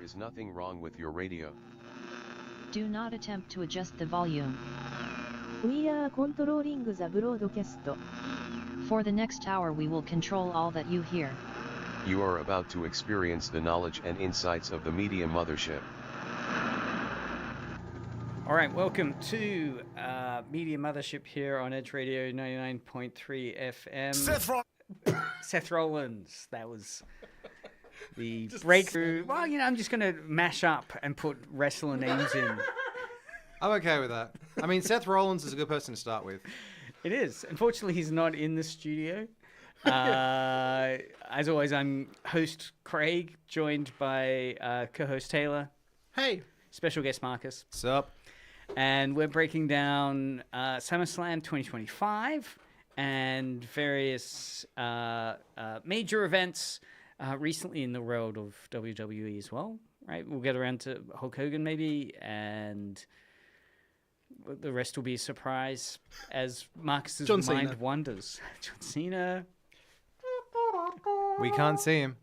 is nothing wrong with your radio. Do not attempt to adjust the volume. We are controlling the broadcast. For the next hour we will control all that you hear. You are about to experience the knowledge and insights of the media mothership. All right, welcome to Media Mothership here on Edge Radio 99.3 FM. Seth Rollins, that was the breakthrough. Well, I'm just going to mash up and put wrestler names in. I'm okay with that. I mean, Seth Rollins is a good person to start with. It is. Unfortunately, he's not in the studio. As always, I'm host Craig, joined by co-host Taylor. Hey. Special guest Marcus. What's up? And we're breaking down SummerSlam 2025 and various major events recently in the world of WWE as well, right? We'll get around to Hulk Hogan maybe, and the rest will be a surprise as Marcus's mind wanders. John Cena. We can't see him.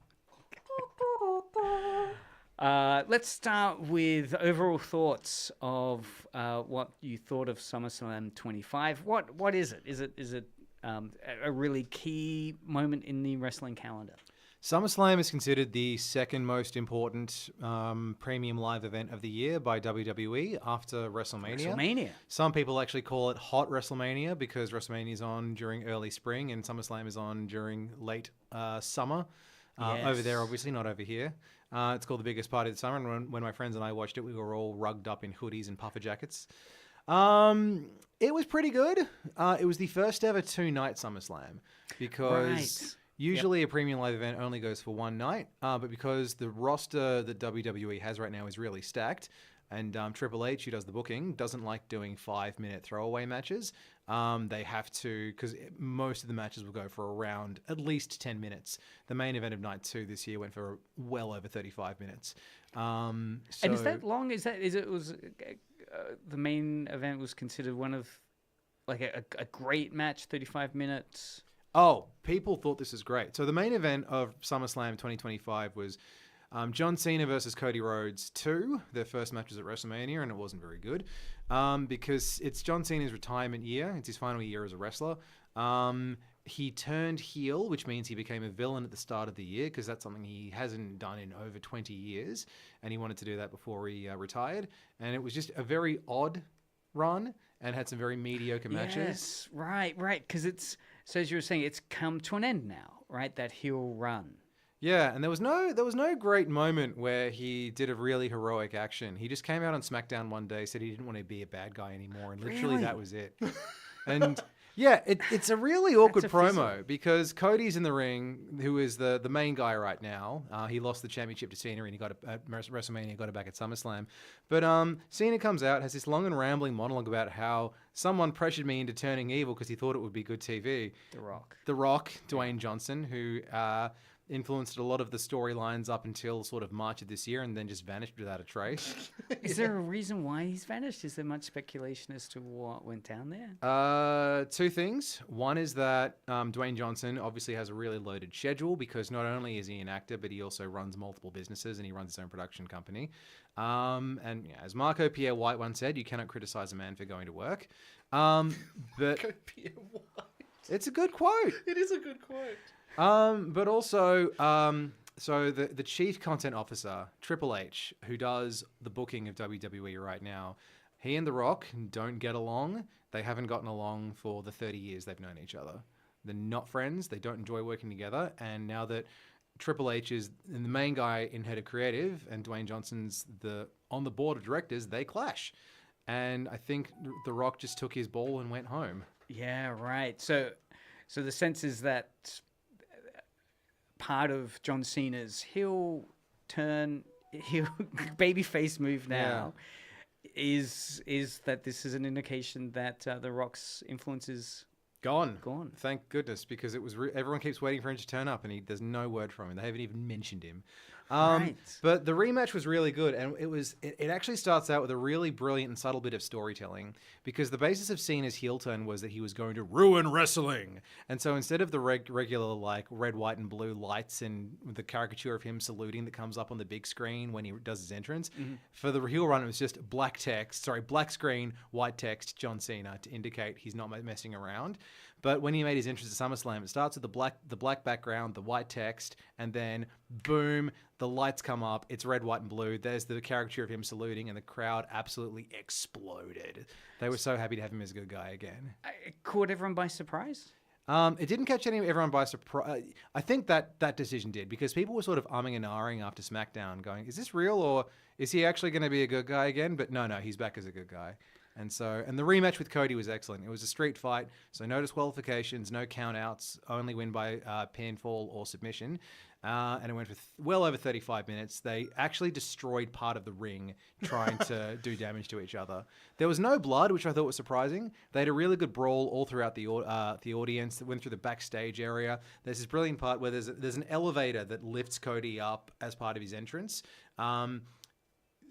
Let's start with overall thoughts of what you thought of SummerSlam 25. What is it? Is it a really key moment in the wrestling calendar? SummerSlam is considered the second most important premium live event of the year by WWE after WrestleMania. Some people actually call it Hot WrestleMania because WrestleMania is on during early spring and SummerSlam is on during late summer. Yes. Over there, obviously, not over here. It's called the biggest party of the summer, and when my friends and I watched it, we were all rugged up in hoodies and puffer jackets. It was pretty good. It was the first ever two-night SummerSlam because usually a premium live event only goes for one night, but because the roster that WWE has right now is really stacked, and Triple H, who does the booking, doesn't like doing 5-minute throwaway matches. They have to, because most of the matches will go for around at least 10 minutes. The main event of night 2 this year went for well over 35 minutes. And is that long? The main event was considered one of like a great match, 35 minutes. Oh, people thought this was great. So the main event of SummerSlam 2025 was John Cena versus Cody Rhodes 2. Their first match was at WrestleMania, and it wasn't very good because it's John Cena's retirement year. It's his final year as a wrestler. He turned heel, which means he became a villain at the start of the year because that's something he hasn't done in over 20 years, and he wanted to do that before he retired. And it was just a very odd run and had some very mediocre matches. Yes, right, because it's, so as you were saying, it's come to an end now, right? That heel run. Yeah, and there was no great moment where he did a really heroic action. He just came out on SmackDown one day, said he didn't want to be a bad guy anymore, and literally that was it. And yeah, it's a really awkward promo because Cody's in the ring, who is the main guy right now. He lost the championship to Cena, and he got it at WrestleMania, got it back at SummerSlam. But Cena comes out, has this long and rambling monologue about how someone pressured me into turning evil because he thought it would be good TV. The Rock, Dwayne Johnson, who influenced a lot of the storylines up until sort of March of this year and then just vanished without a trace. Is there a reason why he's vanished? Is there much speculation as to what went down there? Two things. One is that Dwayne Johnson obviously has a really loaded schedule because not only is he an actor, but he also runs multiple businesses and he runs his own production company. And as Marco Pierre White once said, you cannot criticize a man for going to work. But Marco Pierre White. It's a good quote. It is a good quote. But also, so the chief content officer, Triple H, who does the booking of WWE right now, he and The Rock don't get along. They haven't gotten along for the 30 years they've known each other. They're not friends. They don't enjoy working together. And now that Triple H is the main guy in head of creative and Dwayne Johnson's on the board of directors, they clash. And I think The Rock just took his ball and went home. Yeah, right. So the sense is that part of John Cena's heel babyface move now is that this is an indication that The Rock's influence is gone. Gone. Thank goodness, because it was everyone keeps waiting for him to turn up, and there's no word from him. They haven't even mentioned him. Right. But the rematch was really good, and it actually starts out with a really brilliant and subtle bit of storytelling, because the basis of Cena's heel turn was that he was going to ruin wrestling, and so instead of the regular like red, white, and blue lights and the caricature of him saluting that comes up on the big screen when he does his entrance, for the heel run it was just black screen, white text, John Cena, to indicate he's not messing around. But when he made his entrance at SummerSlam, it starts with the black background, the white text, and then boom, the lights come up. It's red, white, and blue. There's the caricature of him saluting, and the crowd absolutely exploded. They were so happy to have him as a good guy again. It caught everyone by surprise. It didn't catch everyone by surprise. I think that decision did, because people were sort of umming and ahhing after SmackDown, going, "Is this real, or is he actually going to be a good guy again?" But no, he's back as a good guy. And the rematch with Cody was excellent. It was a street fight, so no disqualifications, no countouts, only win by pinfall or submission. And it went for well over 35 minutes. They actually destroyed part of the ring trying to do damage to each other. There was no blood, which I thought was surprising. They had a really good brawl all throughout the audience that went through the backstage area. There's this brilliant part where there's an elevator that lifts Cody up as part of his entrance.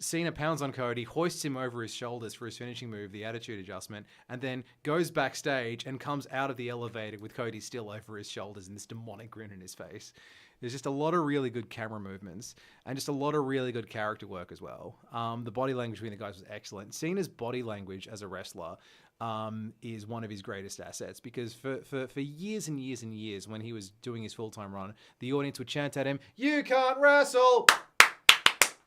Cena pounds on Cody, hoists him over his shoulders for his finishing move, the Attitude Adjustment, and then goes backstage and comes out of the elevator with Cody still over his shoulders and this demonic grin in his face. There's just a lot of really good camera movements and just a lot of really good character work as well. The body language between the guys was excellent. Cena's body language as a wrestler is one of his greatest assets, because for years and years and years, when he was doing his full-time run, the audience would chant at him, "You can't wrestle!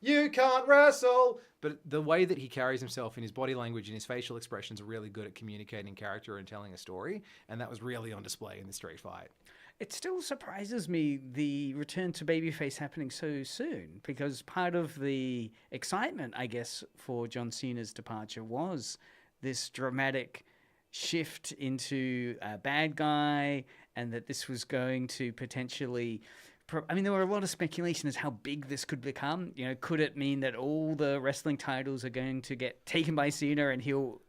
You can't wrestle!" But the way that he carries himself in his body language and his facial expressions are really good at communicating character and telling a story. And that was really on display in the street fight. It still surprises me, the return to babyface happening so soon, because part of the excitement, I guess, for John Cena's departure was this dramatic shift into a bad guy, and that this was going to potentially... I mean, there were a lot of speculation as how big this could become. You know, could it mean that all the wrestling titles are going to get taken by Cena and they'll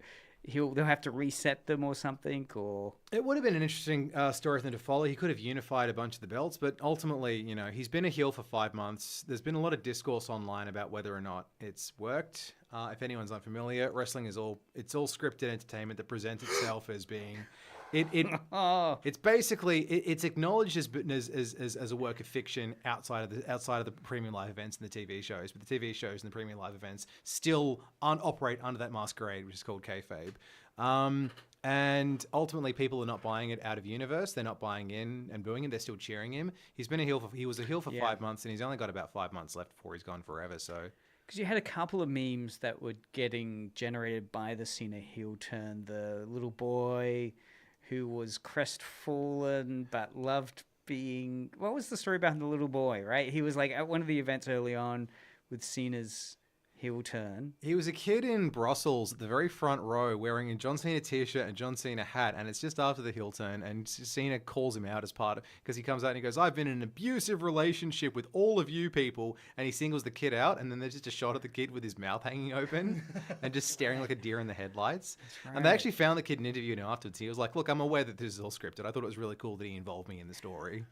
have to reset them or something? Or it would have been an interesting story for them to follow. He could have unified a bunch of the belts, but ultimately, you know, he's been a heel for 5 months. There's been a lot of discourse online about whether or not it's worked. If anyone's unfamiliar, wrestling is all scripted entertainment that presents itself as being... It's basically it's acknowledged as a work of fiction outside of the premium live events and the TV shows, but the TV shows and the premium live events still operate under that masquerade, which is called kayfabe. And ultimately, people are not buying it out of universe. They're not buying in and booing him. They're still cheering him. He was a heel for 5 months, and he's only got about 5 months left before he's gone forever. So. Because you had a couple of memes that were getting generated by the Cena heel turn. The little boy who was crestfallen but loved being... What was the story about the little boy, right? He was like at one of the events early on with Cena's heel turn. He was a kid in Brussels at the very front row wearing a John Cena t-shirt and John Cena hat, and it's just after the heel turn, and Cena calls him out as part of... Because he comes out and he goes, "I've been in an abusive relationship with all of you people," and he singles the kid out, and then there's just a shot of the kid with his mouth hanging open and just staring like a deer in the headlights. Right. And they actually found the kid and interviewed him afterwards. He was like, "Look, I'm aware that this is all scripted. I thought it was really cool that he involved me in the story."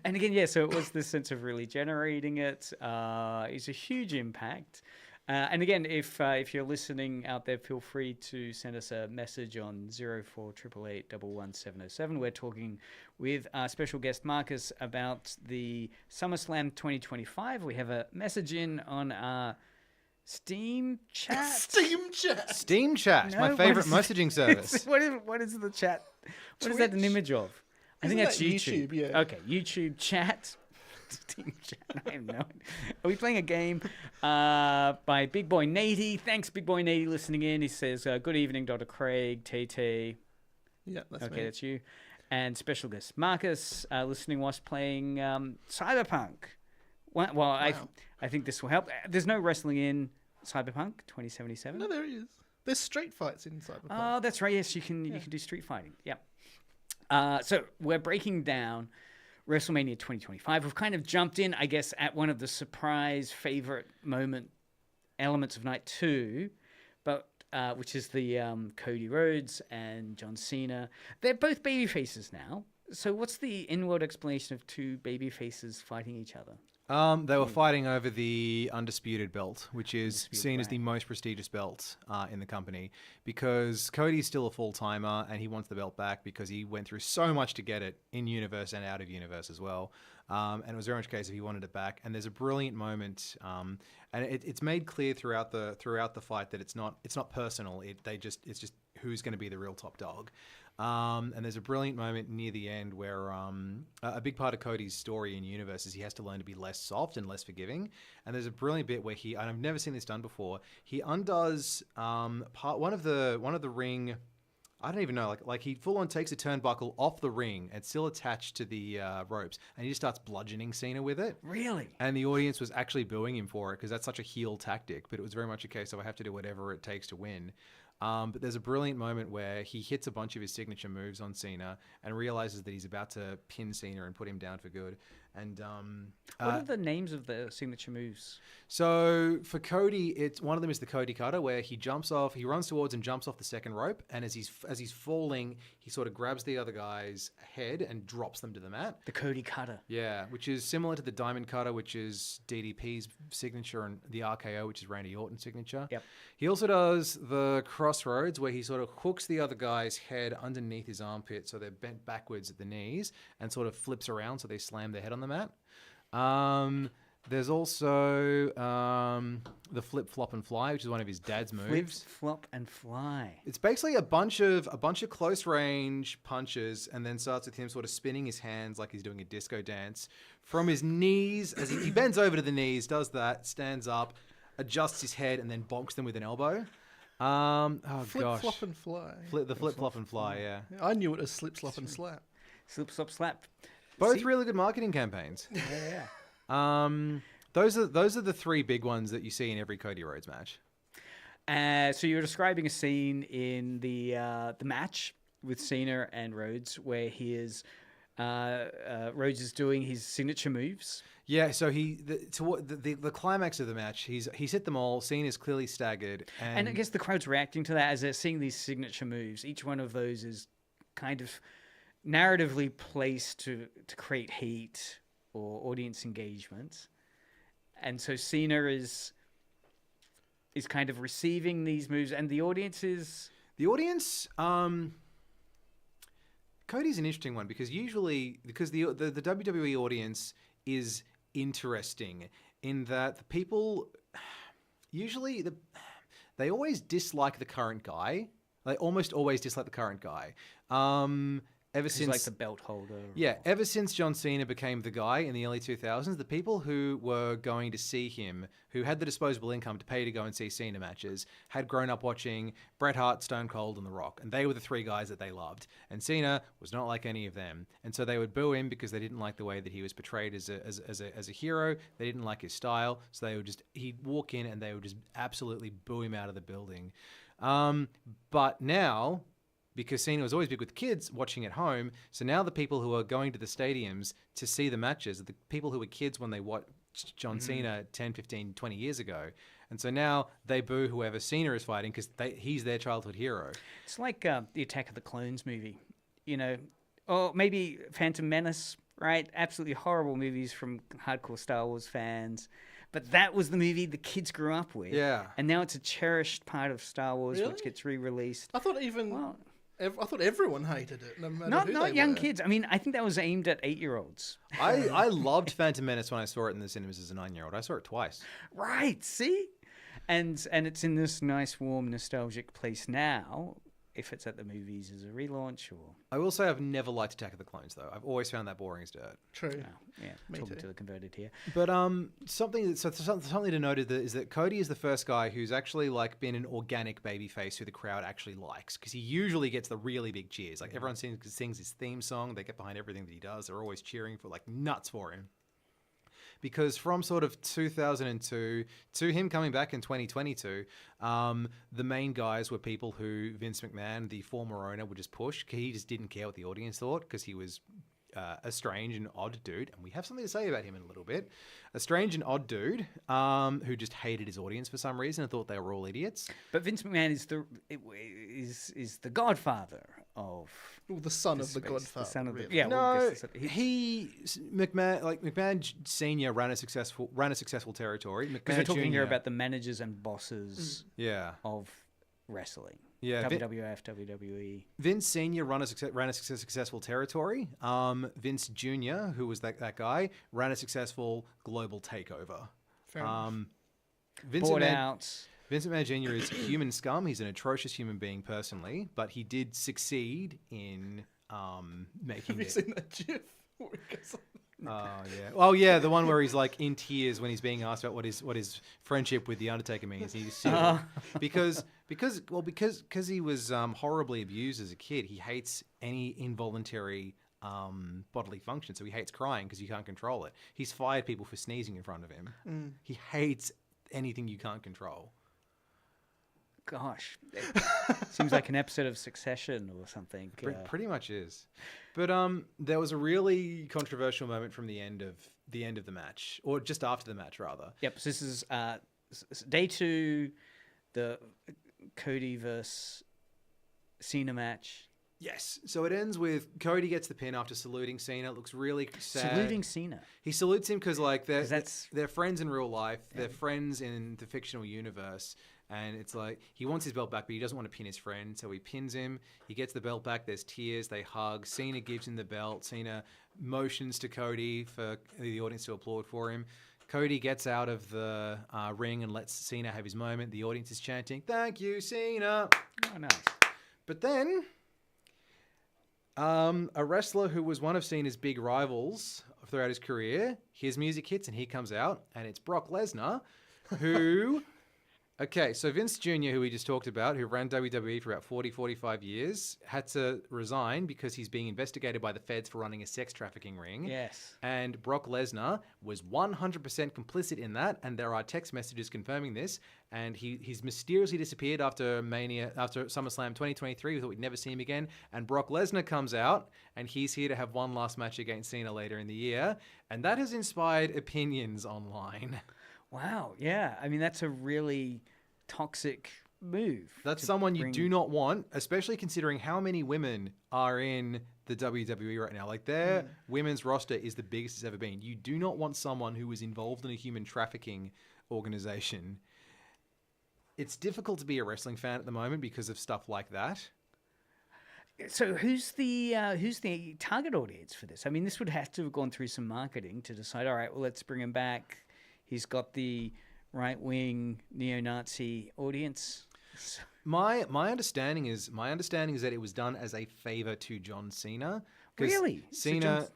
And again, yeah, so it was this sense of really generating it. It's a huge impact. And again, if you're listening out there, feel free to send us a message on 0488811707. We're talking with our special guest Marcus about the SummerSlam 2025. We have a message in on our Steam chat. Steam chat, No, my favorite messaging service. What is the chat? What is that an image of? I think that's YouTube. Yeah. Okay, YouTube chat. Steam chat. I have no idea. Are we playing a game by Big Boy Nady? Thanks, Big Boy Nady, listening in. He says, "Good evening, Dr. Craig, Tay." Yeah, that's okay, me. that's you. And special guest Marcus, listening whilst playing Cyberpunk. Well, wow. I think this will help. There's no wrestling in Cyberpunk 2077. No, there is. There's street fights in Cyberpunk. Oh, that's right. Yes, you can do street fighting. Yeah. So we're breaking down WrestleMania 2025. We've kind of jumped in, I guess, at one of the surprise favorite moment elements of night 2, but which is the Cody Rhodes and John Cena. They're both baby faces now. So what's the in-world explanation of two baby faces fighting each other? They were fighting over the Undisputed belt, which is Undisputed, seen as right. the most prestigious belt in the company, because Cody's still a full-timer and he wants the belt back because he went through so much to get it in universe and out of universe as well. And it was very much a case of he wanted it back. And there's a brilliant moment, and it's made clear throughout the fight that it's not personal. It's just who's going to be the real top dog. And there's a brilliant moment near the end where a big part of Cody's story in universe is he has to learn to be less soft and less forgiving. And there's a brilliant bit where and I've never seen this done before, he undoes one of the ring. I don't even know, like he full on takes a turnbuckle off the ring and still attached to the ropes, and he just starts bludgeoning Cena with it. Really? And the audience was actually booing him for it because that's such a heel tactic. But it was very much a case of I have to do whatever it takes to win. But there's a brilliant moment where he hits a bunch of his signature moves on Cena and realizes that he's about to pin Cena and put him down for good. And What are the names of the signature moves? so for Cody, it's one of them is the Cody Cutter, where he runs towards and jumps off the second rope, and as he's falling, he sort of grabs the other guy's head and drops them to the mat. The Cody Cutter. Yeah, which is similar to the Diamond Cutter, which is DDP's signature, and the RKO, which is Randy Orton's signature. Yep. He also does the Crossroads, where he sort of hooks the other guy's head underneath his armpit, so they're bent backwards at the knees, and sort of flips around, so they slam their head on the mat. There's also the Flip, Flop, and Fly, which is one of his dad's moves. Flip, flop, and fly. It's basically a bunch of close range punches, and then starts with him sort of spinning his hands like he's doing a disco dance from his knees as he bends over to the knees, does that, stands up, adjusts his head, and then bonks them with an elbow. Flip, flop, and fly. The flip, flop, and fly. Yeah, I knew it as slip, slop, and slap. Slip, slop, slap. both See? really good marketing campaigns. Yeah. Those are the three big ones that you see in every Cody Rhodes match. So you're describing a scene in the match with Cena and Rhodes where Rhodes is doing his signature moves. Yeah, so the climax of the match, he's hit them all. Cena's clearly staggered, And I guess the crowd's reacting to that as they're seeing these signature moves. Each one of those is kind of narratively placed to create heat or audience engagement. And so Cena is kind of receiving these moves, and the audience is... The audience, Cody's an interesting one because the WWE audience is interesting in that the people they always dislike the current guy. They almost always dislike the current guy. Ever He's since like the belt holder. Yeah, ever since John Cena became the guy in the early 2000s, the people who were going to see him, who had the disposable income to pay to go and see Cena matches, had grown up watching Bret Hart, Stone Cold, and The Rock. And they were the three guys that they loved. And Cena was not like any of them. And so they would boo him because they didn't like the way that he was portrayed as a hero. They didn't like his style. So he'd walk in and they would just absolutely boo him out of the building. But now, because Cena was always big with kids watching at home, so now the people who are going to the stadiums to see the matches are the people who were kids when they watched John Cena 10, 15, 20 years ago. And so now they boo whoever Cena is fighting because he's their childhood hero. It's like the Attack of the Clones movie, or maybe Phantom Menace, right? Absolutely horrible movies from hardcore Star Wars fans. But that was the movie the kids grew up with. Yeah. And now it's a cherished part of Star Wars, Really? which gets re-released. I thought I thought everyone hated it, no matter who Not they young were. kids. I mean, I think that was aimed at 8-year-olds. I loved Phantom Menace when I saw it in the cinemas as a 9-year-old. I saw it twice. Right, see? And it's in this nice, warm, nostalgic place now. If it's at the movies as a relaunch or... I will say I've never liked Attack of the Clones, though. I've always found that boring as dirt. True. Yeah, Me talking too. to the converted here. But something to note is that Cody is the first guy who's actually been an organic babyface who the crowd actually likes, because he usually gets the really big cheers. Like everyone sings his theme song, they get behind everything that he does. They're always cheering for nuts for him. Because from sort of 2002 to him coming back in 2022, the main guys were people who Vince McMahon, the former owner, would just push. He just didn't care what the audience thought because he was a strange and odd dude. And we have something to say about him in a little bit. A strange and odd dude who just hated his audience for some reason and thought they were all idiots. But Vince McMahon is the godfather of Well, the son the of the space, Godfather. the son of the really. yeah. well, I No, guess the son- McMahon Senior ran a successful territory. because McMahon we're talking here Jr. about the managers and bosses yeah. of wrestling. Yeah, WWF, WWE. Vince Senior ran a successful territory. Vince Jr., who was that guy, ran a successful global takeover. Fair enough. Vince Bought McMahon, out. Vince McMahon Jr. is human scum. He's an atrocious human being personally, but he did succeed in making Have you it. seen that GIF? Where he goes Yeah. Oh yeah, the one where he's like in tears when he's being asked about what his friendship with the Undertaker means. He's because he was horribly abused as a kid. He hates any involuntary bodily function, so he hates crying because you can't control it. He's fired people for sneezing in front of him. He hates anything you can't control. Gosh, it seems like an episode of Succession or something. Pretty much is. But there was a really controversial moment from the end of the match, or just after the match, rather. Yep. So this is day 2, the Cody versus Cena match. Yes. So it ends with Cody gets the pin after saluting Cena. It looks really sad. Saluting Cena. He salutes him because like that's- they're friends in real life. They're friends in the fictional universe. And it's like he wants his belt back, but he doesn't want to pin his friend. So he pins him. He gets the belt back. There's tears. They hug. Cena gives him the belt. Cena motions to Cody for the audience to applaud for him. Cody gets out of the ring and lets Cena have his moment. The audience is chanting, "Thank you, Cena." Oh, nice. But then a wrestler who was one of Cena's big rivals throughout his career, his music hits and he comes out, and it's Brock Lesnar, who... Okay, so Vince Jr., who we just talked about, who ran WWE for about 45 years, had to resign because he's being investigated by the feds for running a sex trafficking ring. Yes. And Brock Lesnar was 100% complicit in that, and there are text messages confirming this. And he's mysteriously disappeared after SummerSlam 2023. We thought we'd never see him again. And Brock Lesnar comes out, and he's here to have one last match against Cena later in the year. And that has inspired opinions online. Wow. Yeah. I mean, that's a really toxic move. That's someone you do not want, especially considering how many women are in the WWE right now. Like their women's roster is the biggest it's ever been. You do not want someone who is involved in a human trafficking organization. It's difficult to be a wrestling fan at the moment because of stuff like that. So who's the target audience for this? I mean, this would have to have gone through some marketing to decide, all right, well, let's bring him back. He's got the right-wing neo-Nazi audience. My understanding is that it was done as a favor to John Cena. Really? Cena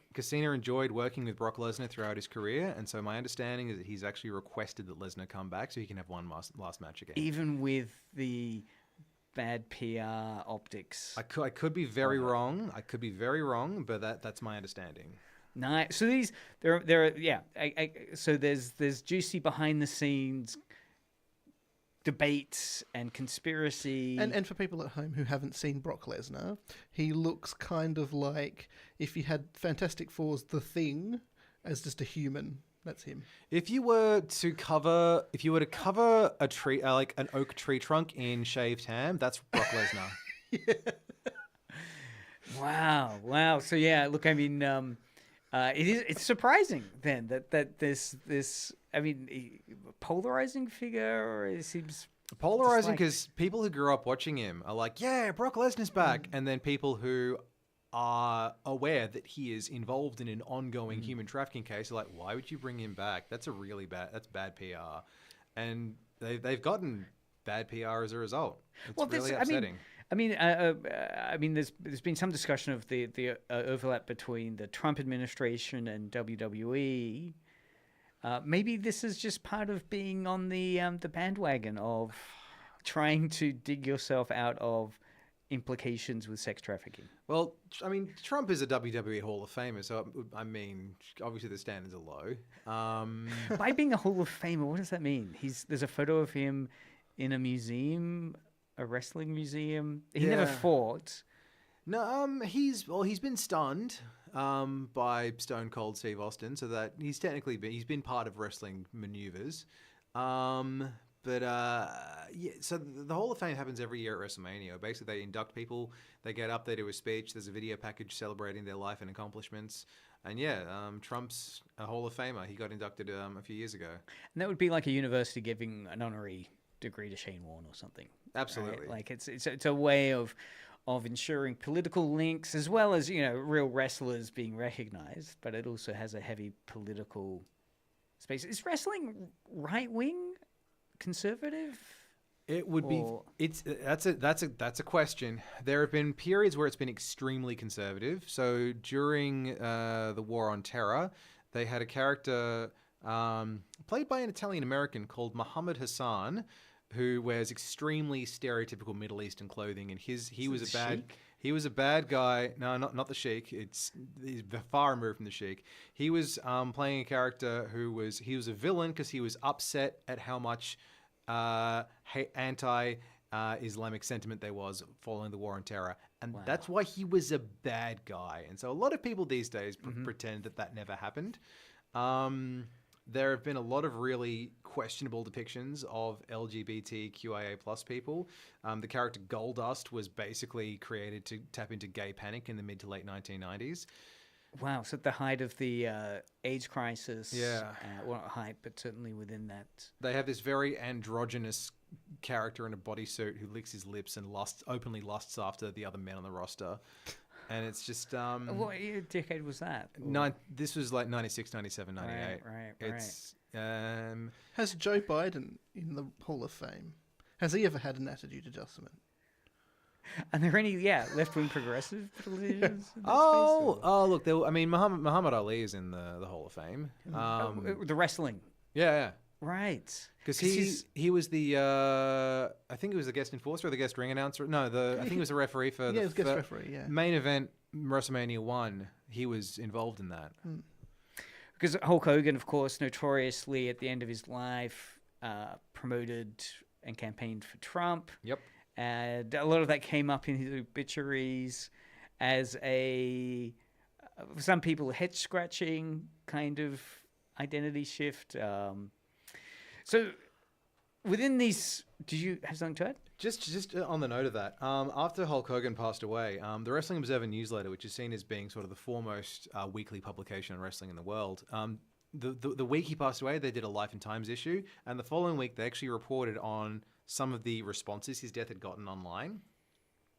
enjoyed working with Brock Lesnar throughout his career, and so my understanding is that he's actually requested that Lesnar come back so he can have one last match again. Even with the bad PR optics. I could be very wrong. I could be very wrong, but that's my understanding. Nice. So these there are yeah. So there's juicy behind the scenes debates and conspiracy. And for people at home who haven't seen Brock Lesnar, he looks kind of like if you had Fantastic Four's The Thing as just a human. That's him. If you were to cover a tree like an oak tree trunk in shaved ham, that's Brock Lesnar. Yeah. Wow. So yeah, look, I mean. It's surprising then that this I mean polarizing figure, or it seems polarizing because people who grew up watching him are like, yeah, Brock Lesnar's back, and then people who are aware that he is involved in an ongoing human trafficking case are like, why would you bring him back? That's bad PR, and they've gotten bad PR as a result. It's really upsetting. I mean, there's been some discussion of the overlap between the Trump administration and WWE. Maybe this is just part of being on the bandwagon of trying to dig yourself out of implications with sex trafficking. Well, I mean, Trump is a WWE Hall of Famer, so I mean, obviously the standards are low. By being a Hall of Famer, what does that mean? There's a photo of him in a museum. A wrestling museum. He never fought. No, he's been stunned by Stone Cold Steve Austin, so that he's been part of wrestling maneuvers. But yeah, so the Hall of Fame happens every year at WrestleMania. Basically, they induct people. They get up, they do a speech. There's a video package celebrating their life and accomplishments. And yeah, Trump's a Hall of Famer. He got inducted a few years ago. And that would be like a university giving an honorary degree to Shane Warne or something. Absolutely. Right? Like it's a way of ensuring political links as well as, you know, real wrestlers being recognized, but it also has a heavy political space. Is wrestling right wing, conservative? It would be. That's a question. There have been periods where it's been extremely conservative. So during the War on Terror, they had a character played by an Italian American called Muhammad Hassan, who wears extremely stereotypical Middle Eastern clothing, and he was a bad guy. No, not the Sheik. He's far removed from the Sheik. He was playing a character who was a villain because he was upset at how much anti-Islamic sentiment there was following the War on Terror. And that's why he was a bad guy. And so a lot of people these days pretend that never happened. There have been a lot of really questionable depictions of LGBTQIA plus people. The character Goldust was basically created to tap into gay panic in the mid to late 1990s. Wow, so at the height of the AIDS crisis. Yeah. Well, not height, but certainly within that. They have this very androgynous character in a bodysuit who licks his lips and openly lusts after the other men on the roster. And it's just... what decade was that? This was like 96, 97, 98. Right. It's... Has Joe Biden in the Hall of Fame, has he ever had an attitude adjustment? Are there any, left-wing progressive politicians? Look, Muhammad Ali is in the Hall of Fame. The wrestling. Yeah. Right. Because he was the, I think he was the guest enforcer or the guest ring announcer. No, I think he was the referee for the guest referee, main event, WrestleMania 1. He was involved in that. Because Hulk Hogan, of course, notoriously at the end of his life, promoted and campaigned for Trump. Yep. And a lot of that came up in his obituaries as some people, head-scratching kind of identity shift. So within these, did you have something to add? Just on the note of that, after Hulk Hogan passed away, the Wrestling Observer newsletter, which is seen as being sort of the foremost weekly publication on wrestling in the world, the week he passed away, they did a Life and Times issue, and the following week they actually reported on some of the responses his death had gotten online.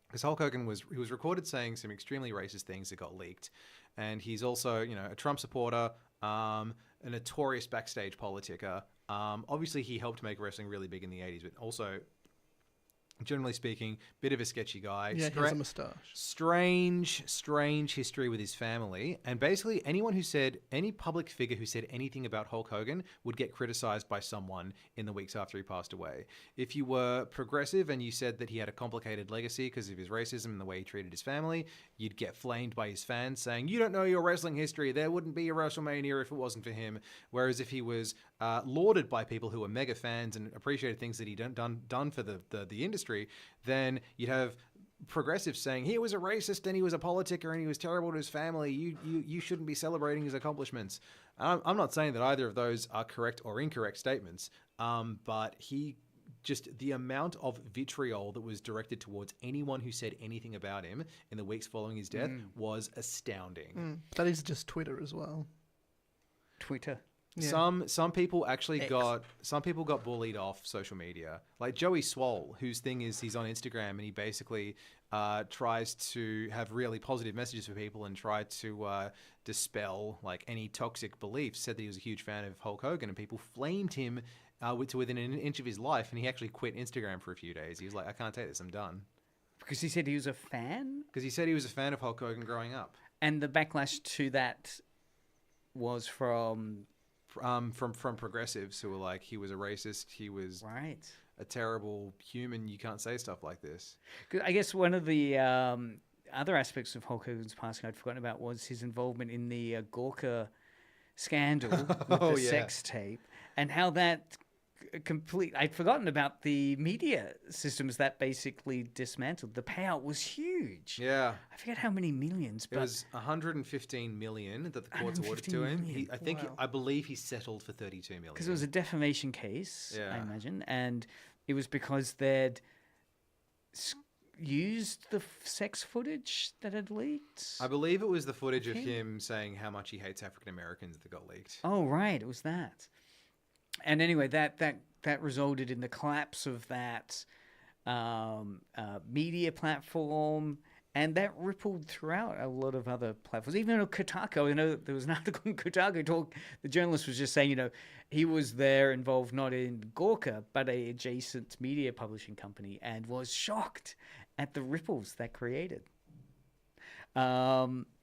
Because Hulk Hogan was recorded saying some extremely racist things that got leaked, and he's also a Trump supporter, a notorious backstage politica. Obviously, he helped make wrestling really big in the 80s, but also, generally speaking, bit of a sketchy guy. Yeah, he has a moustache. Strange history with his family. And basically, any public figure who said anything about Hulk Hogan would get criticized by someone in the weeks after he passed away. If you were progressive and you said that he had a complicated legacy because of his racism and the way he treated his family, you'd get flamed by his fans saying, "You don't know your wrestling history. There wouldn't be a WrestleMania if it wasn't for him." Whereas if he was lauded by people who were mega fans and appreciated things that he'd done for the industry, then you'd have progressives saying he was a racist and he was a politic and he was terrible to his family. You shouldn't be celebrating his accomplishments. I'm not saying that either of those are correct or incorrect statements, but the amount of vitriol that was directed towards anyone who said anything about him in the weeks following his death was astounding. That is just Twitter as well. Twitter. Yeah. Some people actually got bullied off social media. Like Joey Swole, whose thing is he's on Instagram and he basically tries to have really positive messages for people and try to dispel like any toxic beliefs. Said that he was a huge fan of Hulk Hogan and people flamed him to within an inch of his life, and he actually quit Instagram for a few days. He was like, "I can't take this. I'm done." Because he said he was a fan? Because he said he was a fan of Hulk Hogan growing up. And the backlash to that was from progressives who were like, he was a racist, he was a terrible human, you can't say stuff like this. 'Cause I guess one of the other aspects of Hulk Hogan's passing I'd forgotten about was his involvement in the Gorka scandal with the sex tape, and how that complete. I'd forgotten about the media systems that basically dismantled. The payout was huge. Yeah. I forget how many millions, It but was 115 million that the courts awarded to him. 115 million. I believe he settled for 32 million. because it was a defamation case, I Yeah. imagine, and it was because they'd used the sex footage that had leaked. I believe it was the footage of him saying how much he hates African Americans that got leaked. Oh, right, it was that. And anyway, that resulted in the collapse of that media platform, and that rippled throughout a lot of other platforms. Even on Kotaku, I know there was an article in Kotaku. The journalist was just saying, he was there involved not in Gawker, but a adjacent media publishing company, and was shocked at the ripples that created. That's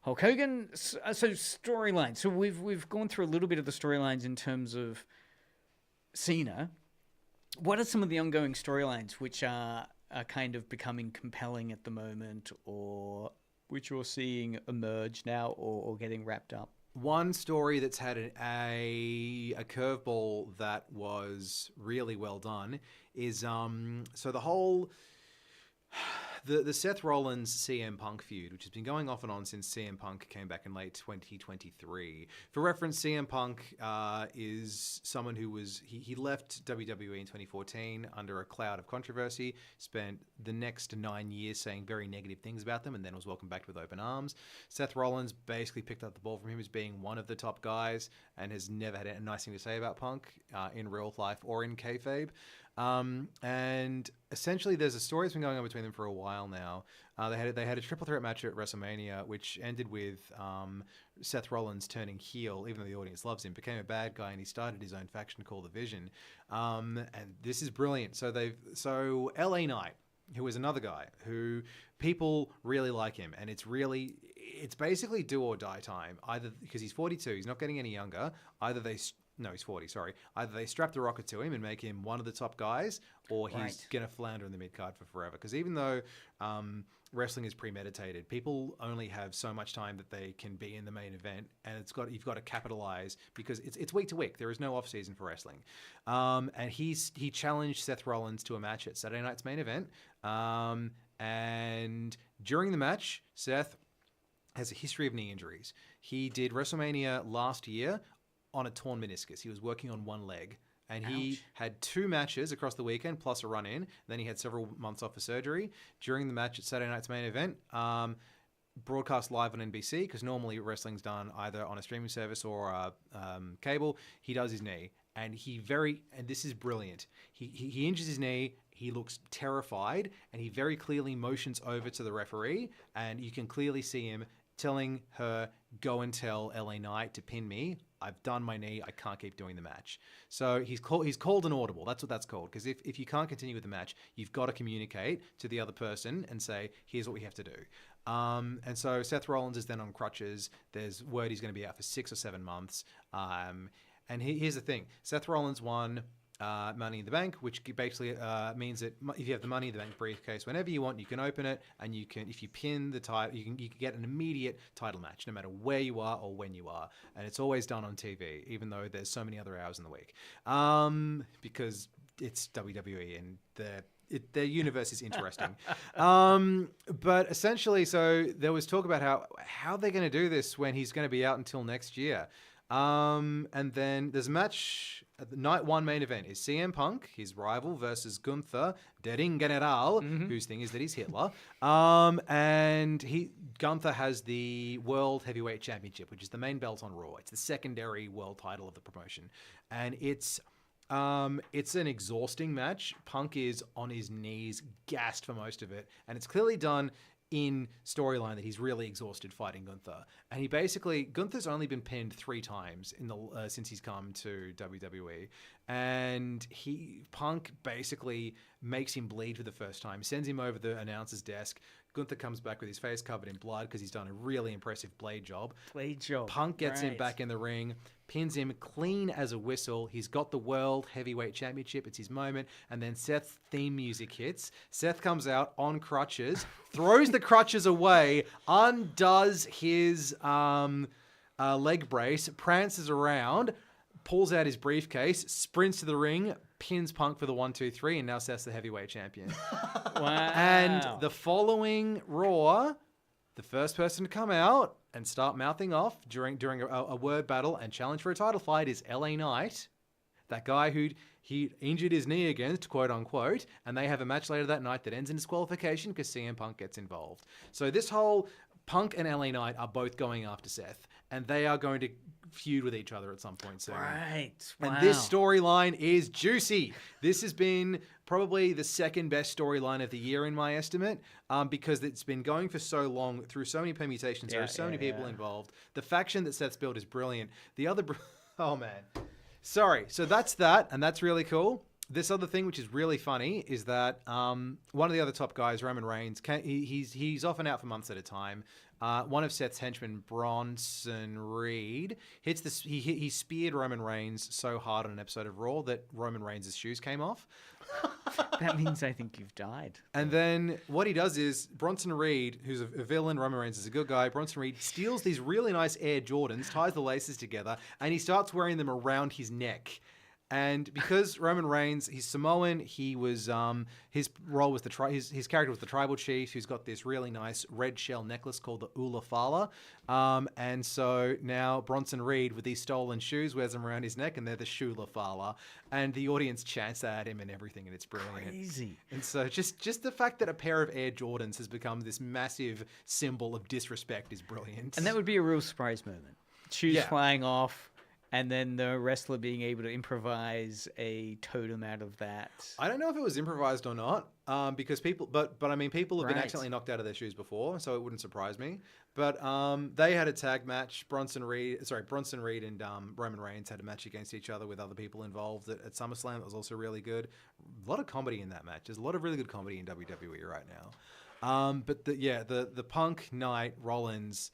Hulk Hogan. So storyline. So we've gone through a little bit of the storylines in terms of Cena. What are some of the ongoing storylines which are kind of becoming compelling at the moment, or which you're seeing emerge now, or getting wrapped up? One story that's had a curveball that was really well done is so the whole the Seth Rollins CM Punk feud, which has been going off and on since CM Punk came back in late 2023. For reference, CM Punk is someone who he left WWE in 2014 under a cloud of controversy, spent the next 9 years saying very negative things about them, and then was welcomed back with open arms. Seth Rollins basically picked up the ball from him as being one of the top guys and has never had a nice thing to say about Punk in real life or in kayfabe. And essentially there's a story that's been going on between them for a while now. They had a triple threat match at WrestleMania, which ended with Seth Rollins turning heel, even though the audience loves him, became a bad guy, and he started his own faction called the Vision. And this is brilliant. So LA Knight, who is another guy who people really like him, and it's basically do or die time. Either because he's 42, he's not getting any younger. He's 40, sorry. Either they strap the rocket to him and make him one of the top guys, or he's going to flounder in the mid-card for forever. Because even though wrestling is premeditated, people only have so much time that they can be in the main event, and you've got to capitalize, because it's week to week. There is no off-season for wrestling. And he challenged Seth Rollins to a match at Saturday night's main event. And during the match, Seth has a history of knee injuries. He did WrestleMania last year on a torn meniscus. He was working on one leg, and he had 2 matches across the weekend plus a run-in. Then he had several months off for surgery. During the match at Saturday night's main event, broadcast live on NBC, because normally wrestling's done either on a streaming service or cable. He does his knee, and and this is brilliant. He injures his knee. He looks terrified, and he very clearly motions over to the referee, and you can clearly see him telling her, "Go and tell LA Knight to pin me. I've done my knee. I can't keep doing the match." So he's called an audible. That's what that's called. Because if you can't continue with the match, you've got to communicate to the other person and say, "Here's what we have to do." And so Seth Rollins is then on crutches. There's word he's going to be out for 6 or 7 months. And here's the thing: Seth Rollins won Money in the Bank, which basically means that if you have the Money in the Bank briefcase, whenever you want, you can open it, and you can, if you pin the title, you can get an immediate title match, no matter where you are or when you are, and it's always done on TV, even though there's so many other hours in the week, because it's WWE and their universe is interesting. But essentially, so there was talk about how they're going to do this when he's going to be out until next year. And then there's a match at the night 1 main event is CM Punk, his rival, versus Gunther, der Ring General, whose thing is that he's Hitler. And Gunther has the World Heavyweight Championship, which is the main belt on Raw. It's the secondary world title of the promotion. And it's an exhausting match. Punk is on his knees, gassed for most of it. And it's clearly done in storyline that he's really exhausted fighting Gunther. And Gunther's only been pinned 3 times since he's come to WWE. and Punk basically makes him bleed for the first time. Sends him over the announcer's desk. Gunther comes back with his face covered in blood because he's done a really impressive blade job. Punk gets him back in the ring, pins him clean as a whistle. He's got the World Heavyweight Championship. It's his moment. And then Seth's theme music hits. Seth comes out on crutches, throws the crutches away, undoes his leg brace, prances around, pulls out his briefcase, sprints to the ring, pins Punk for the 1-2-3, and now Seth's the heavyweight champion. Wow. And the following Raw, the first person to come out and start mouthing off during a word battle and challenge for a title fight is LA Knight, that guy who he injured his knee against, quote unquote, and they have a match later that night that ends in disqualification because CM Punk gets involved. So this whole Punk and LA Knight are both going after Seth, and they are going to feud with each other at some point soon. Right. Wow. And this storyline is juicy. This has been probably the second best storyline of the year in my estimate, because it's been going for so long through so many permutations. There are so many people involved. The faction that Seth's built is brilliant. The other, oh man, sorry. So that's that, and that's really cool. This other thing, which is really funny, is that one of the other top guys, Roman Reigns, he's off and out for months at a time. One of Seth's henchmen, Bronson Reed, hits this. He speared Roman Reigns so hard on an episode of Raw that Roman Reigns' shoes came off. That means I think you've died. And then what he does is Bronson Reed, who's a villain, Roman Reigns is a good guy. Bronson Reed steals these really nice Air Jordans, ties the laces together, and he starts wearing them around his neck. And because Roman Reigns, he's Samoan, he was his role was his character was the tribal chief who's got this really nice red shell necklace called the Ula Fala. And so now Bronson Reed with these stolen shoes wears them around his neck, and they're the Shula Fala. And the audience chants that at him and everything, and it's brilliant. Crazy. And so just the fact that a pair of Air Jordans has become this massive symbol of disrespect is brilliant. And that would be a real surprise moment. Shoes flying off. And then the wrestler being able to improvise a totem out of that. I don't know if it was improvised or not, because people have been accidentally knocked out of their shoes before, so it wouldn't surprise me. But they had a tag match. Bronson Reed and Roman Reigns had a match against each other with other people involved at SummerSlam. That was also really good. A lot of comedy in that match. There's a lot of really good comedy in WWE right now. But the Punk Knight Rollins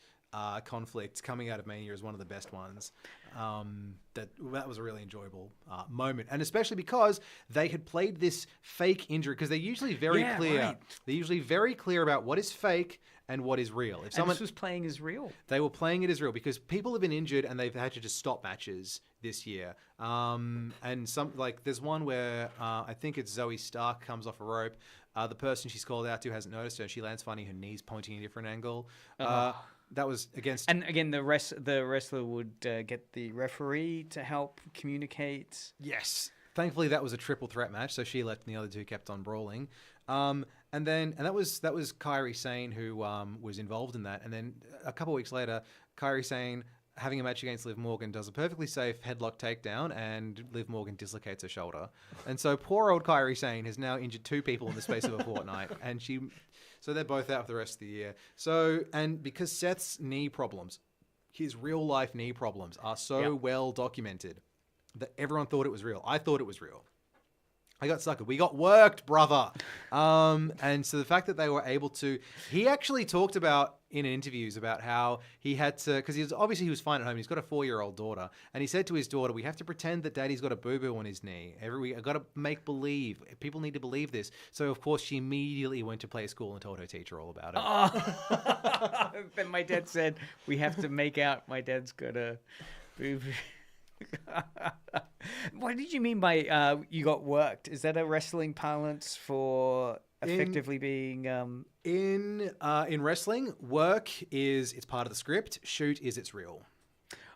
conflict coming out of Mania is one of the best ones. That was a really enjoyable moment, and especially because they had played this fake injury, because they're usually very clear. Right. They're usually very clear about what is fake and what is real. If someone this was playing as real, they were playing it as real because people have been injured and they've had to just stop matches this year. And there's one where I think it's Zoe Stark comes off a rope. The person she's called out to hasn't noticed her. She lands funny, her knee's pointing a different angle. That was against... And again, the wrestler would get the referee to help communicate. Yes. Thankfully, that was a triple threat match, so she left and the other two kept on brawling. And that was Kairi Sane who was involved in that. And then a couple of weeks later, Kairi Sane, having a match against Liv Morgan, does a perfectly safe headlock takedown, and Liv Morgan dislocates her shoulder. And so poor old Kairi Sane has now injured two people in the space of a fortnight, and so they're both out for the rest of the year. So, and because Seth's knee problems, his real life knee problems are so well documented that everyone thought it was real. I thought it was real. I got suckered. We got worked, brother. And so the fact that they were able to... He actually talked about in interviews about how he had to... Because he was fine at home. He's got a 4-year-old daughter. And he said to his daughter, we have to pretend that daddy's got a boo-boo on his knee. I've got to make believe. People need to believe this. So, of course, she immediately went to play school and told her teacher all about it. Oh. Then my dad said, we have to make out my dad's got a boo-boo. What did you mean by you got worked? Is that a wrestling parlance for effectively being in wrestling? Work is it's part of the script. Shoot is it's real.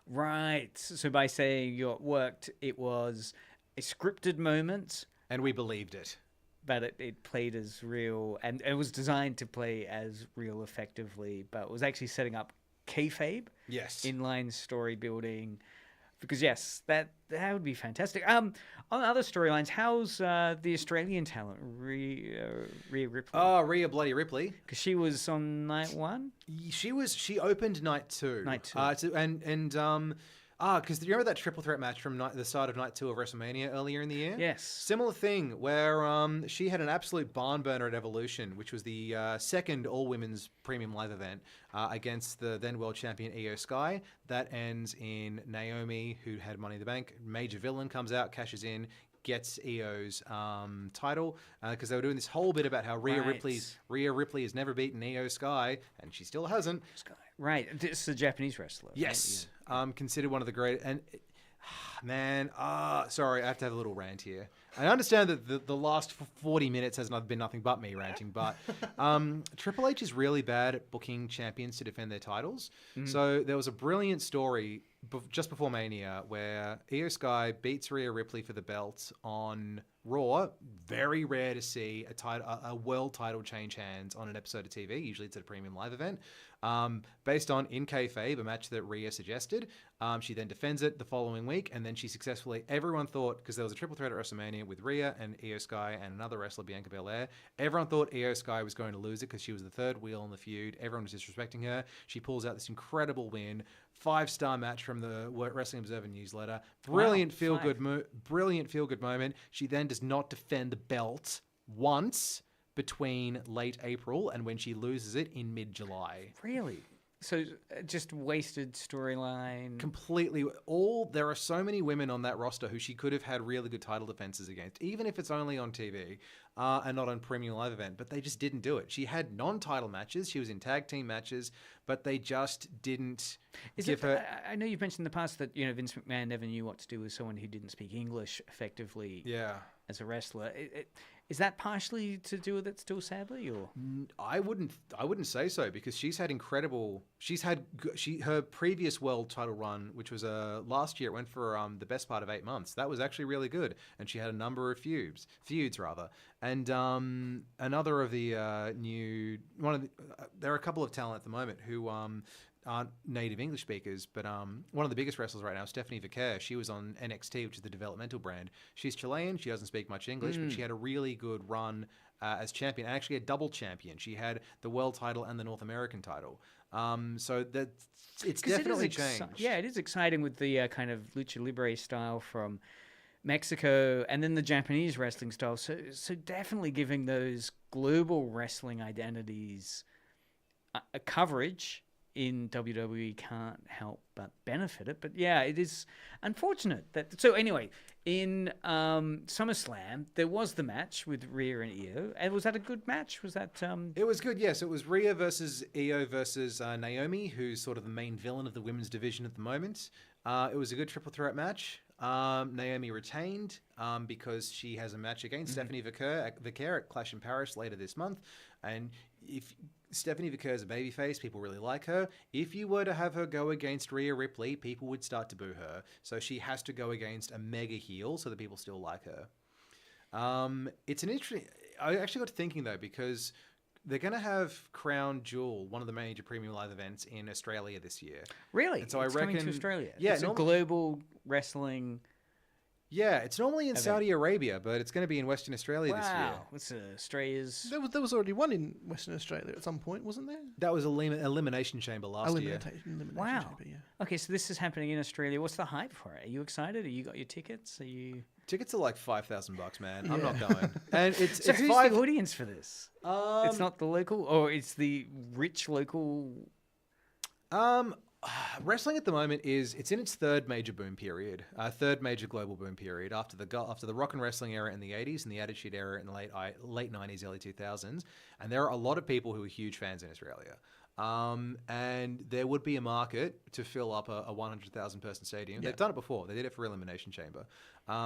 Right. So by saying you got worked, it was a scripted moment, and we believed it. But it played as real, and it was designed to play as real effectively. But it was actually setting up kayfabe. Yes. Inline story building. Because, yes, that would be fantastic. On other storylines, how's the Australian talent, Rhea Ripley? Oh, Rhea bloody Ripley. Because she was on night one? She opened night two. Night two. Because do you remember that triple threat match from the start of night 2 of WrestleMania earlier in the year? Yes. Similar thing where she had an absolute barn burner at Evolution, which was the second all-women's premium live event against the then world champion Io Sky. That ends in Naomi, who had Money in the Bank. Major Villain comes out, cashes in, gets Io's title because they were doing this whole bit about how Rhea Ripley has never beaten Io Sky, and she still hasn't. Right. This is a Japanese wrestler. Yes. Considered one of the great. And sorry, I have to have a little rant here. I understand that the last 40 minutes has been nothing but me ranting, but Triple H is really bad at booking champions to defend their titles. So there was a brilliant story just before Mania where Io Sky beats Rhea Ripley for the belt on Raw. Very rare to see a world title change hands on an episode of TV. Usually it's at a premium live event. Based on in kayfabe, a match that Rhea suggested. She then defends it the following week, and then she successfully, everyone thought, because there was a triple threat at WrestleMania with Rhea and Io Sky and another wrestler, Bianca Belair, everyone thought Io Sky was going to lose it because she was the third wheel in the feud. Everyone was disrespecting her. She pulls out this incredible win. 5-star match from the Wrestling Observer newsletter. Brilliant feel-good moment. She then does not defend the belt once between late April and when she loses it in mid-July. Really? So just wasted storyline. Completely. There are so many women on that roster who she could have had really good title defenses against, even if it's only on TV and not on premium live event. But they just didn't do it. She had non-title matches. She was in tag team matches, but they just didn't give her. I know you've mentioned in the past that Vince McMahon never knew what to do with someone who didn't speak English effectively. Yeah. As a wrestler. Is that partially to do with it still, sadly, or? I wouldn't say so because her previous world title run, which was last year, it went for the best part of 8 months. That was actually really good, and she had a number of feuds, and another of the there are a couple of talent at the moment who aren't native English speakers, but one of the biggest wrestlers right now, Stephanie Vicaire, she was on NXT, which is the developmental brand. She's Chilean. She doesn't speak much English, but she had a really good run as champion, and actually a double champion. She had the world title and the North American title. So it's definitely changed. Yeah, it is exciting with the kind of lucha libre style from Mexico and then the Japanese wrestling style. So definitely giving those global wrestling identities a coverage in WWE can't help but benefit it. But yeah, it is unfortunate that. So anyway, in SummerSlam, there was the match with Rhea and Io. And was that a good match? Was that? It was good. Yes, it was Rhea versus Io versus Naomi, who's sort of the main villain of the women's division at the moment. It was a good triple threat match. Naomi retained because she has a match against Stephanie Vicaire at Clash in Paris later this month. And if Stephanie Vicaire is a babyface, people really like her. If you were to have her go against Rhea Ripley, people would start to boo her. So she has to go against a mega heel so that people still like her. It's an interesting... I actually got to thinking, though, because they're going to have Crown Jewel, one of the major premium live events, in Australia this year. Really? And so it's coming to Australia? Yeah. It's a global wrestling... Yeah, it's normally in Saudi Arabia, but it's going to be in Western Australia this year. Wow, it's Australia's... There was already one in Western Australia at some point, wasn't there? That was Elimination Chamber last year. Elimination wow. Chamber, yeah. Okay, so this is happening in Australia. What's the hype for it? Are you excited? Have you got your tickets? Are you... Tickets are like $5,000, man. Yeah. I'm not going. And so it's who's the audience for this? It's not the local, or it's the rich local... Wrestling at the moment it's in its third major boom period, third major global boom period after the rock and wrestling era in the 80s and the Attitude Era in the late 90s, early 2000s. And there are a lot of people who are huge fans in Australia. And there would be a market to fill up a 100,000 person stadium. Yeah. They've done it before. They did it for Elimination Chamber.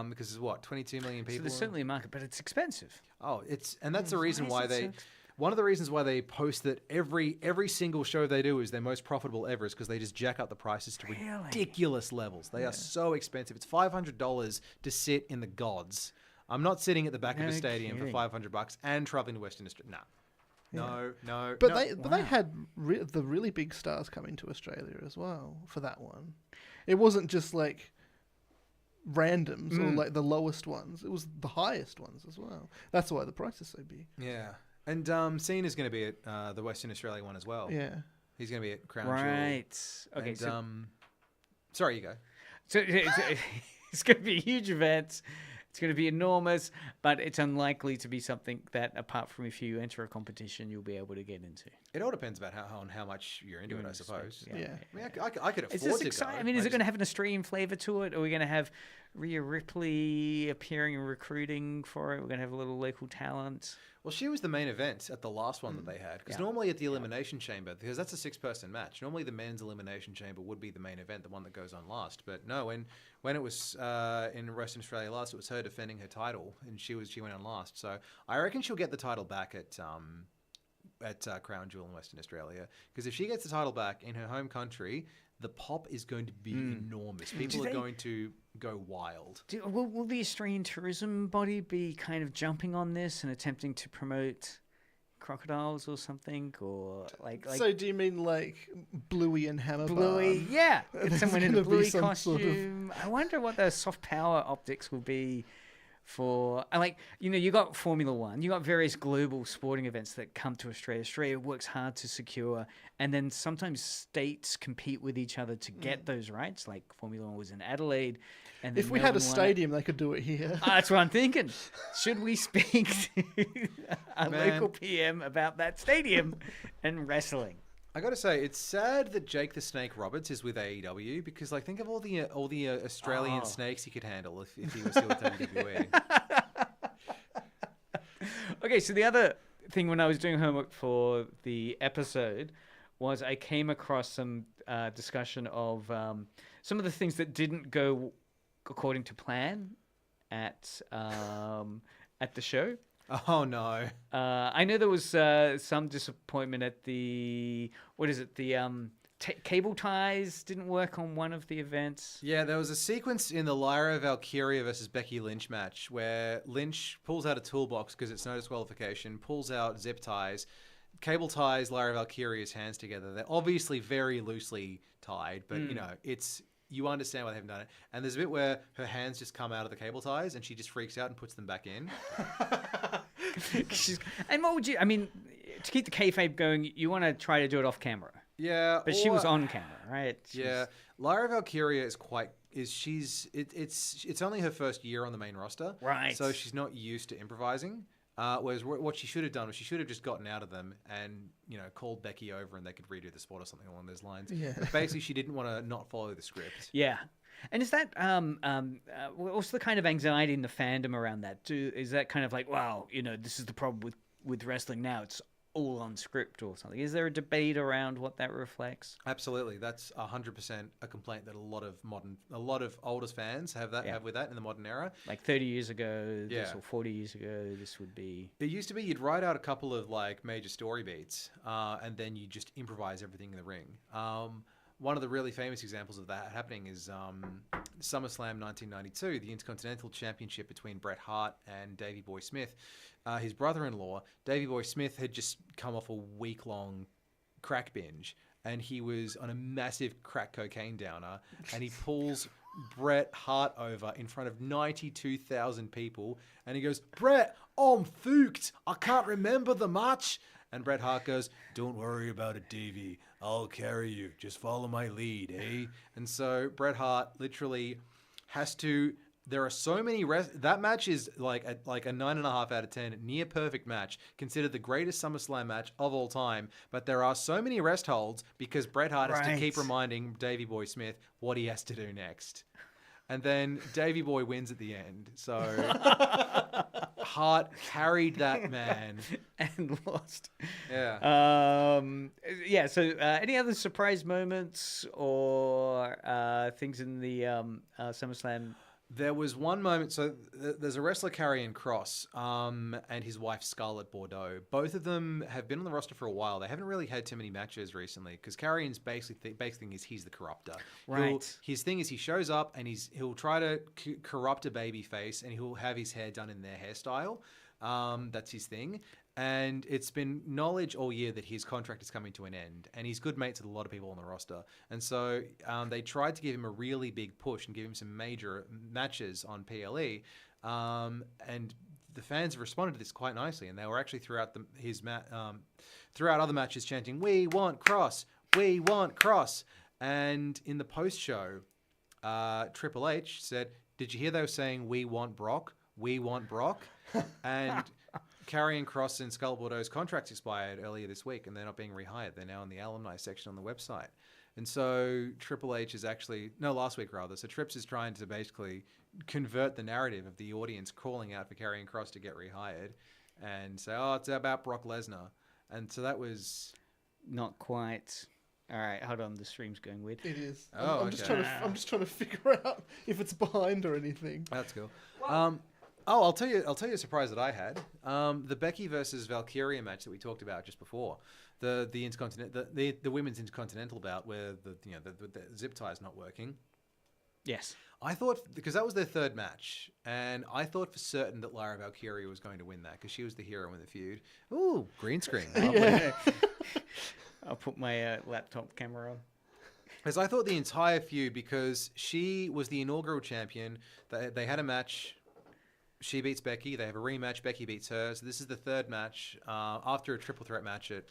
Because there's 22 million people. So there's certainly a market, but it's expensive. Oh, that's the reason why they... One of the reasons why they post that every single show they do is their most profitable ever is because they just jack up the prices to ridiculous levels. They are so expensive. It's $500 to sit in the gods. I'm not sitting at the back of a stadium for $500 and traveling to Western Australia. No. But they had the really big stars coming to Australia as well for that one. It wasn't just like randoms or like the lowest ones. It was the highest ones as well. That's why the price is so big. Yeah. And Cena's going to be at the Western Australia one as well. Yeah. He's going to be at Crown Right. Jewel. Okay. And, sorry, you go. So it's going to be a huge event. It's going to be enormous, but it's unlikely to be something that, apart from if you enter a competition, you'll be able to get into. It all depends about how much you're into it, I suppose. Yeah. I mean, I could afford Is this to exciting? go. I mean, is it going to have an Australian flavour to it? Are we going to have Rhea Ripley appearing and recruiting for it? We're going to have a little local talent. Well, she was the main event at the last one that they had. Because normally at the Elimination Chamber, because that's a 6-person match, normally the men's Elimination Chamber would be the main event, the one that goes on last. But no, when it was in Western Australia last, it was her defending her title, and she went on last. So I reckon she'll get the title back at Crown Jewel in Western Australia. Because if she gets the title back in her home country, the pop is going to be enormous. People are going to go wild. Will the Australian tourism body be kind of jumping on this and attempting to promote crocodiles or something? Or like So do you mean like Bluey and Hammer Bluey? Barn? Yeah, get There's someone in a gonna be Bluey some sort of- costume. I wonder what the soft power optics will be for, like, you got Formula One, you got various global sporting events that come to Australia. Australia works hard to secure, and then sometimes states compete with each other to get those rights. Like Formula One was in Adelaide, and then If we had a Melbourne won it. stadium, they could do it here. That's what I'm thinking. Should we speak to a Man. local PM about that stadium and wrestling? I got to say, it's sad that Jake the Snake Roberts is with AEW because, like, think of all the Australian snakes he could handle if he was still with WWE. Okay, so the other thing when I was doing homework for the episode was I came across some discussion of some of the things that didn't go according to plan at the show. Oh no! I know there was some disappointment at the cable ties didn't work on one of the events. Yeah, there was a sequence in the Lyra Valkyria versus Becky Lynch match where Lynch pulls out a toolbox because it's no disqualification, pulls out zip ties, cable ties Lyra Valkyria's hands together. They're obviously very loosely tied, but you understand why they haven't done it. And there's a bit where her hands just come out of the cable ties and she just freaks out and puts them back in. And what would you? I mean, to keep the kayfabe going, you want to try to do it off camera. Yeah, But she was on camera, right? Yeah, Lyra Valkyria it's only her first year on the main roster, Right. So she's not used to improvising. Whereas what she should have done was she should have just gotten out of them and called Becky over and they could redo the spot or something along those lines. Yeah. But basically, she didn't want to not follow the script. Yeah. And is that what's the kind of anxiety in the fandom around that? Is that kind of like, wow, this is the problem with wrestling now? It's all on script or something. Is there a debate around what that reflects? Absolutely, that's 100% a complaint that a lot of older fans have with that in the modern era. Like 30 years ago, Yeah. or 40 years ago, this would be. It used to be you'd write out a couple of like major story beats, and then you just improvise everything in the ring. One of the really famous examples of that happening is SummerSlam 1992, the Intercontinental Championship between Bret Hart and Davey Boy Smith. His brother-in-law, Davey Boy Smith, had just come off a week-long crack binge, and he was on a massive crack cocaine downer, and he pulls Bret Hart over in front of 92,000 people, and he goes, "Bret, I'm fooked. I can't remember the match." And Bret Hart goes, "Don't worry about it, Davey. I'll carry you. Just follow my lead, eh?" And so Bret Hart literally has to. There are so many that match is like a 9.5 out of 10, near perfect match, considered the greatest SummerSlam match of all time. But there are so many rest holds because Bret Hart has to keep reminding Davey Boy Smith what he has to do next. And then Davey Boy wins at the end. So Hart carried that man And lost. Yeah. So any other surprise moments or things in the SummerSlam? There was one moment. So there's a wrestler, Karrion Kross, and his wife, Scarlett Bordeaux. Both of them have been on the roster for a while. They haven't really had too many matches recently because Karrion's basic thing is he's the corruptor. Right. His thing is he shows up and he'll try to corrupt a baby face and he'll have his hair done in their hairstyle. That's his thing. And it's been knowledge all year that his contract is coming to an end. And he's good mates with a lot of people on the roster. And so they tried to give him a really big push and give him some major matches on PLE. And the fans have responded to this quite nicely. And they were actually throughout other matches chanting, "We want Cross! We want Cross!" And in the post-show, Triple H said, "Did you hear they were saying we want Brock? We want Brock?" And Karrion Kross and Skull Bordeaux's contracts expired earlier this week, and they're not being rehired. They're now in the alumni section on the website. And so Triple H is last week rather. So Trips is trying to basically convert the narrative of the audience calling out for Karrion Kross to get rehired and say, "Oh, it's about Brock Lesnar." And so that was Not quite. All right, hold on. The stream's going weird. It is. Oh, I'm just trying to figure out if it's behind or anything. That's cool. I'll tell you a surprise that I had. The Becky versus Valkyria match that we talked about just before, the women's intercontinental bout where the zip tie is not working. Yes. I thought, because that was their third match, and I thought for certain that Lyra Valkyria was going to win that because she was the hero in the feud. Ooh, green screen. I'll put my laptop camera on. As I thought the entire feud, because she was the inaugural champion, they had a match. She beats Becky. They have a rematch. Becky beats her. So this is the third match after a triple threat match at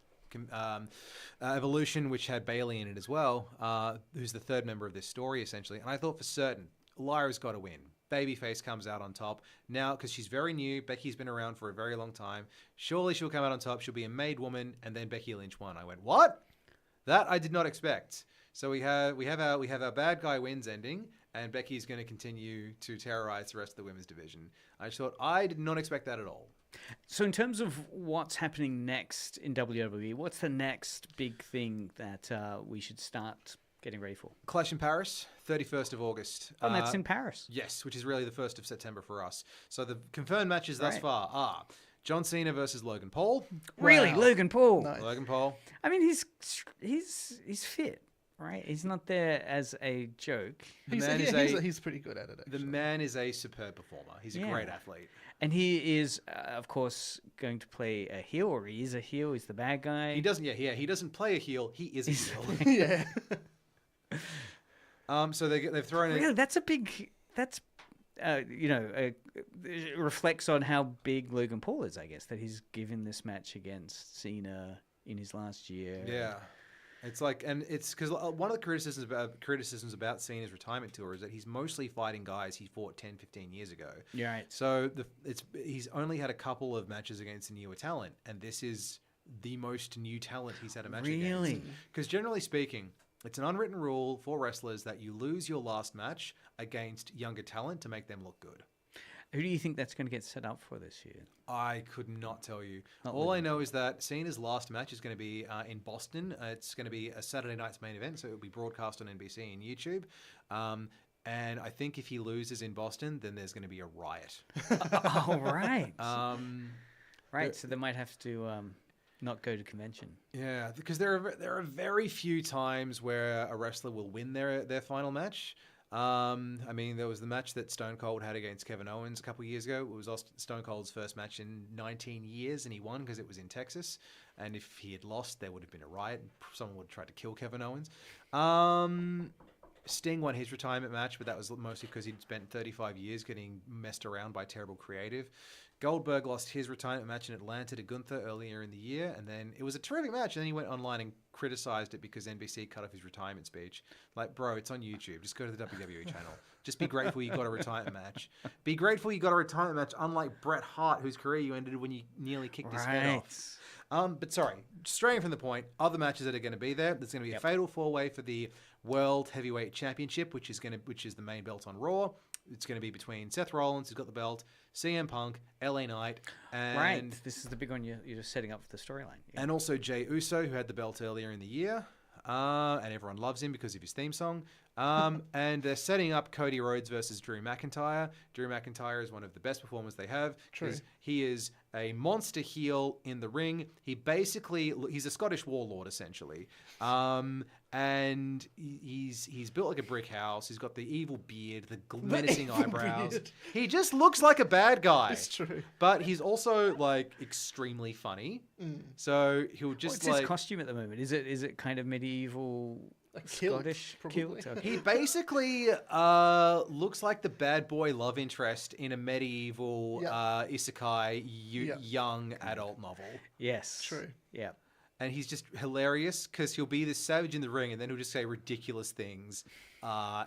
Evolution, which had Bayley in it as well, who's the third member of this story, essentially. And I thought for certain, Lyra's got to win. Babyface comes out on top. Now, because she's very new, Becky's been around for a very long time. Surely she'll come out on top. She'll be a made woman, and then Becky Lynch won. I went, what? That I did not expect. So we have our bad guy wins ending, and Becky's going to continue to terrorize the rest of the women's division. I just thought, I did not expect that at all. So in terms of what's happening next in WWE, what's the next big thing that we should start getting ready for? Clash in Paris, 31st of August. And that's in Paris. Yes, which is really the 1st of September for us. So the confirmed matches thus far are John Cena versus Logan Paul. Really? Wow. Logan Paul? Nice. Logan Paul. I mean, he's fit, right? He's not there as a joke. He's pretty good at it, actually. The man is a superb performer. He's a great athlete. And he is, of course, going to play a heel, or he is a heel. He's the bad guy. He doesn't. He doesn't play a heel. He is a heel. Yeah. So they've thrown in. Really, that's a big. That's it reflects on how big Logan Paul is, I guess, that he's given this match against Cena in his last year. Yeah. It's like, and it's because one of the criticisms about Cena's retirement tour is that he's mostly fighting guys he fought 10, 15 years ago. Yeah, right. So he's only had a couple of matches against a newer talent, and this is the most new talent he's had a match against. Really? Because generally speaking, it's an unwritten rule for wrestlers that you lose your last match against younger talent to make them look good. Who do you think that's going to get set up for this year? I could not tell you. Not All really. I know is that Cena's last match is going to be in Boston. It's going to be a Saturday night's main event, so it will be broadcast on NBC and YouTube. And I think if he loses in Boston, then there's going to be a riot. Oh, right. Right. So they might have to not go to convention. Yeah, because there are very few times where a wrestler will win their final match. I mean, there was the match that Stone Cold had against Kevin Owens a couple of years ago. It was Stone Cold's first match in 19 years, and he won because it was in Texas. And if he had lost, there would have been a riot. Someone would have tried to kill Kevin Owens. Sting won his retirement match, but that was mostly because he'd spent 35 years getting messed around by terrible creative. Goldberg lost his retirement match in Atlanta to Gunther earlier in the year, and then it was a terrific match, and then he went online and criticized it because NBC cut off his retirement speech. Like, bro, it's on YouTube. Just go to the WWE channel. Just be grateful you got a retirement match. Be grateful you got a retirement match, unlike Bret Hart, whose career you ended when you nearly kicked his head off. But sorry, straying from the point, other matches that are going to be there. There's going to be a fatal four-way for the World Heavyweight Championship, which is the main belt on Raw. It's going to be between Seth Rollins, who's got the belt, CM Punk, LA Knight, and Right. This is the big one you're just setting up for the storyline. Yeah. and also Jey Uso, who had the belt earlier in the year, and everyone loves him because of his theme song. And they're setting up Cody Rhodes versus Drew McIntyre. Drew McIntyre is one of the best performers they have because he is a monster heel in the ring. He's a Scottish warlord essentially, and he's built like a brick house. He's got the evil beard, the menacing eyebrows. Beard. He just looks like a bad guy. It's true. But he's also like extremely funny. So he'll just What's his costume at the moment? Is it kind of medieval kilt, Scottish probably. kilt? Okay. He basically looks like the bad boy love interest in a medieval isekai young adult novel. Yes. True. Yeah. And he's just hilarious because he'll be this savage in the ring and then he'll just say ridiculous things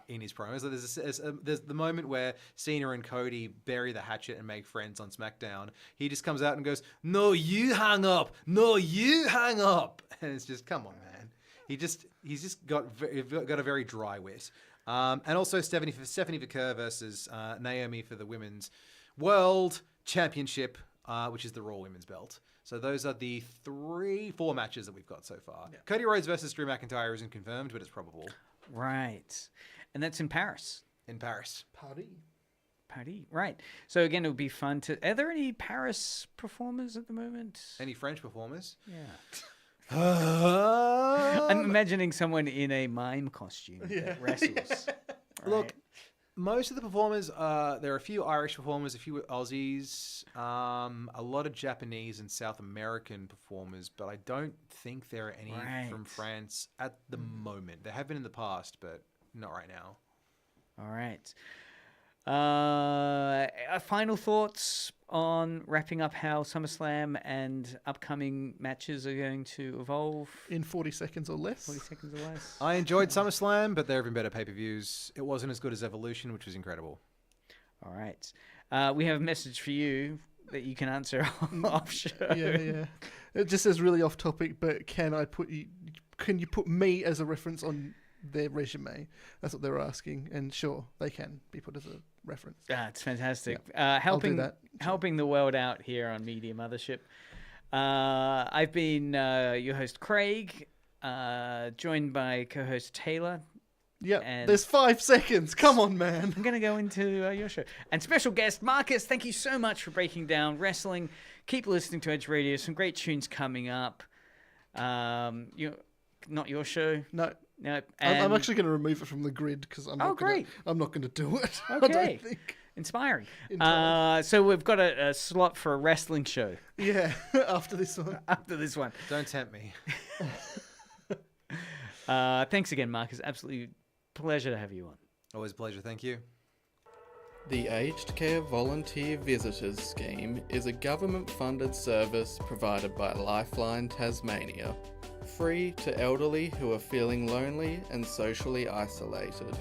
in his promos. So there's the moment where Cena and Cody bury the hatchet and make friends on SmackDown. He just comes out and goes, "No, you hang up. No, you hang up." And it's just, come on, man. He's just got a very dry wit. And also Stephanie Vaquer versus Naomi for the Women's World Championship, which is the Raw Women's Belt. So those are the 4 matches that we've got so far. Yeah. Cody Rhodes versus Drew McIntyre isn't confirmed, but it's probable. Right. And that's in Paris. In Paris. Paris. Right. So again, it would be fun to... Are there any Paris performers at the moment? Any French performers? Yeah. I'm imagining someone in a mime costume that wrestles. Right? Look, most of the performers, there are a few Irish performers, a few Aussies, a lot of Japanese and South American performers, but I don't think there are any from France at the moment. There have been in the past, but not right now. All right. Final thoughts on wrapping up how SummerSlam and upcoming matches are going to evolve? In 40 seconds or less. 40 seconds or less. I enjoyed SummerSlam, but there have been better pay-per-views. It wasn't as good as Evolution, which was incredible. All right. We have a message for you that you can answer off show. Yeah. It just says really off topic, but can you put me as a reference on their resume? That's what they're asking, and sure, they can be put as a reference. It's fantastic. Yeah. Helping the world out here on Media Mothership. I've been your host Craig, joined by co-host Taylor. Yeah, there's 5 seconds. Come on, man. I'm going to go into your show. And special guest, Marcus, thank you so much for breaking down wrestling. Keep listening to Edge Radio. Some great tunes coming up. Not your show? No. Nope. I'm actually going to remove it from the grid because I'm not going to do it. Okay. I don't think. Inspiring. So we've got a slot for a wrestling show. Yeah, after this one. Don't tempt me. Thanks again, Marcus. Absolutely pleasure to have you on. Always a pleasure. Thank you. The Aged Care Volunteer Visitors Scheme is a government-funded service provided by Lifeline Tasmania, free to elderly who are feeling lonely and socially isolated.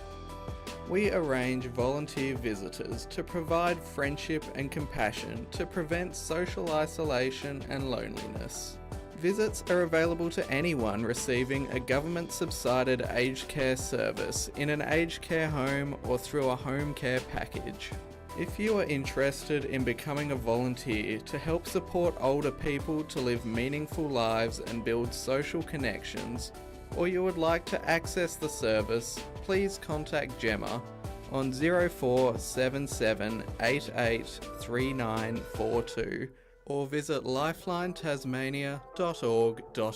We arrange volunteer visitors to provide friendship and compassion to prevent social isolation and loneliness. Visits are available to anyone receiving a government-subsided aged care service in an aged care home or through a home care package. If you are interested in becoming a volunteer to help support older people to live meaningful lives and build social connections, or you would like to access the service, please contact Gemma on 0477 883942 or visit lifelinetasmania.org.au.